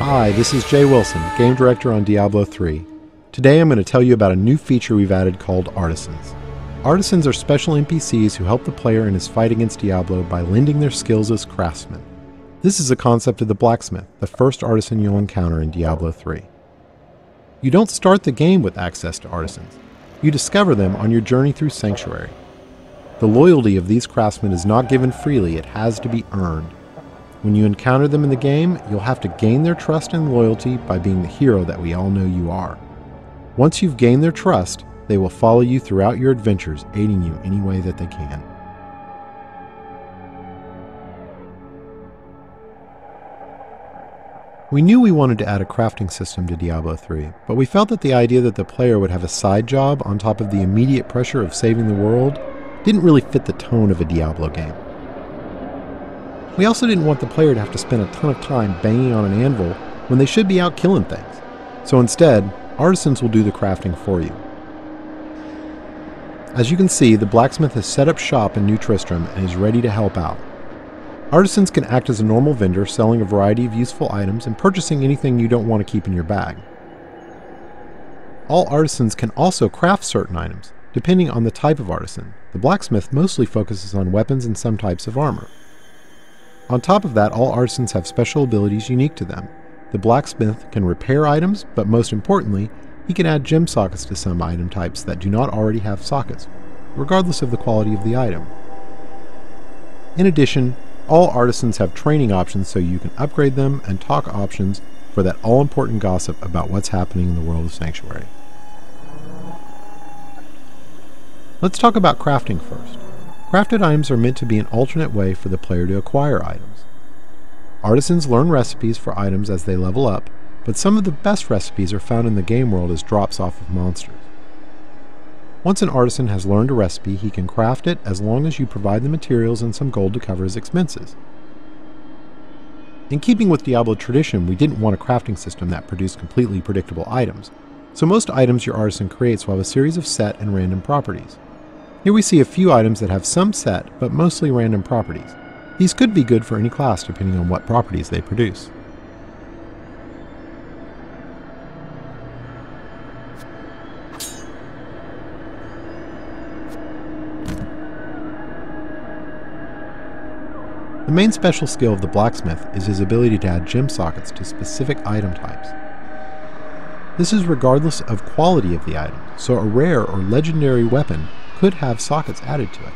Hi, this is Jay Wilson, Game Director on Diablo 3. Today I'm going to tell you about a new feature we've added called Artisans. Artisans are special NPCs who help the player in his fight against Diablo by lending their skills as craftsmen. This is a concept of the blacksmith, the first artisan you'll encounter in Diablo 3. You don't start the game with access to artisans. You discover them on your journey through Sanctuary. The loyalty of these craftsmen is not given freely, it has to be earned. When you encounter them in the game, you'll have to gain their trust and loyalty by being the hero that we all know you are. Once you've gained their trust, they will follow you throughout your adventures, aiding you any way that they can. We knew we wanted to add a crafting system to Diablo 3, but we felt that the idea that the player would have a side job on top of the immediate pressure of saving the world didn't really fit the tone of a Diablo game. We also didn't want the player to have to spend a ton of time banging on an anvil when they should be out killing things. So instead, artisans will do the crafting for you. As you can see, the blacksmith has set up shop in New Tristram and is ready to help out. Artisans can act as a normal vendor, selling a variety of useful items and purchasing anything you don't want to keep in your bag. All artisans can also craft certain items, depending on the type of artisan. The blacksmith mostly focuses on weapons and some types of armor. On top of that, all artisans have special abilities unique to them. The blacksmith can repair items, but most importantly, he can add gem sockets to some item types that do not already have sockets, regardless of the quality of the item. In addition, all artisans have training options so you can upgrade them and talk options for that all-important gossip about what's happening in the world of Sanctuary. Let's talk about crafting first. Crafted items are meant to be an alternate way for the player to acquire items. Artisans learn recipes for items as they level up, but some of the best recipes are found in the game world as drops off of monsters. Once an artisan has learned a recipe, he can craft it as long as you provide the materials and some gold to cover his expenses. In keeping with Diablo tradition, we didn't want a crafting system that produced completely predictable items, so most items your artisan creates will have a series of set and random properties. Here we see a few items that have some set, but mostly random properties. These could be good for any class depending on what properties they produce. The main special skill of the blacksmith is his ability to add gem sockets to specific item types. This is regardless of quality of the item, so a rare or legendary weapon could have sockets added to it.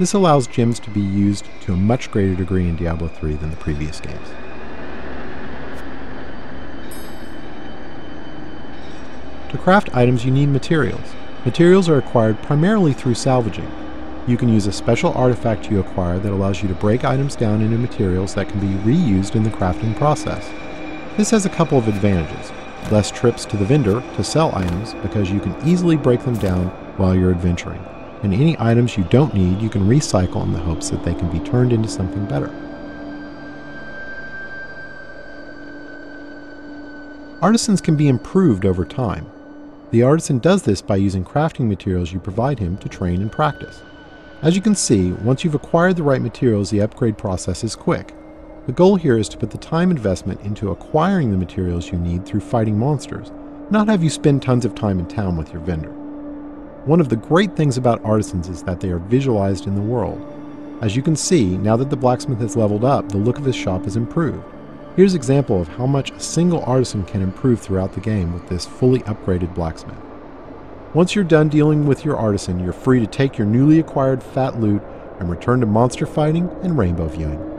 This allows gems to be used to a much greater degree in Diablo 3 than the previous games. To craft items you need materials. Materials are acquired primarily through salvaging. You can use a special artifact you acquire that allows you to break items down into materials that can be reused in the crafting process. This has a couple of advantages. Less trips to the vendor to sell items because you can easily break them down while you're adventuring, and any items you don't need you can recycle in the hopes that they can be turned into something better. Artisans can be improved over time. The artisan does this by using crafting materials you provide him to train and practice. As you can see, once you've acquired the right materials, the upgrade process is quick. The goal here is to put the time investment into acquiring the materials you need through fighting monsters, not have you spend tons of time in town with your vendor. One of the great things about artisans is that they are visualized in the world. As you can see, now that the blacksmith has leveled up, the look of his shop has improved. Here's an example of how much a single artisan can improve throughout the game with this fully upgraded blacksmith. Once you're done dealing with your artisan, you're free to take your newly acquired fat loot and return to monster fighting and rainbow viewing.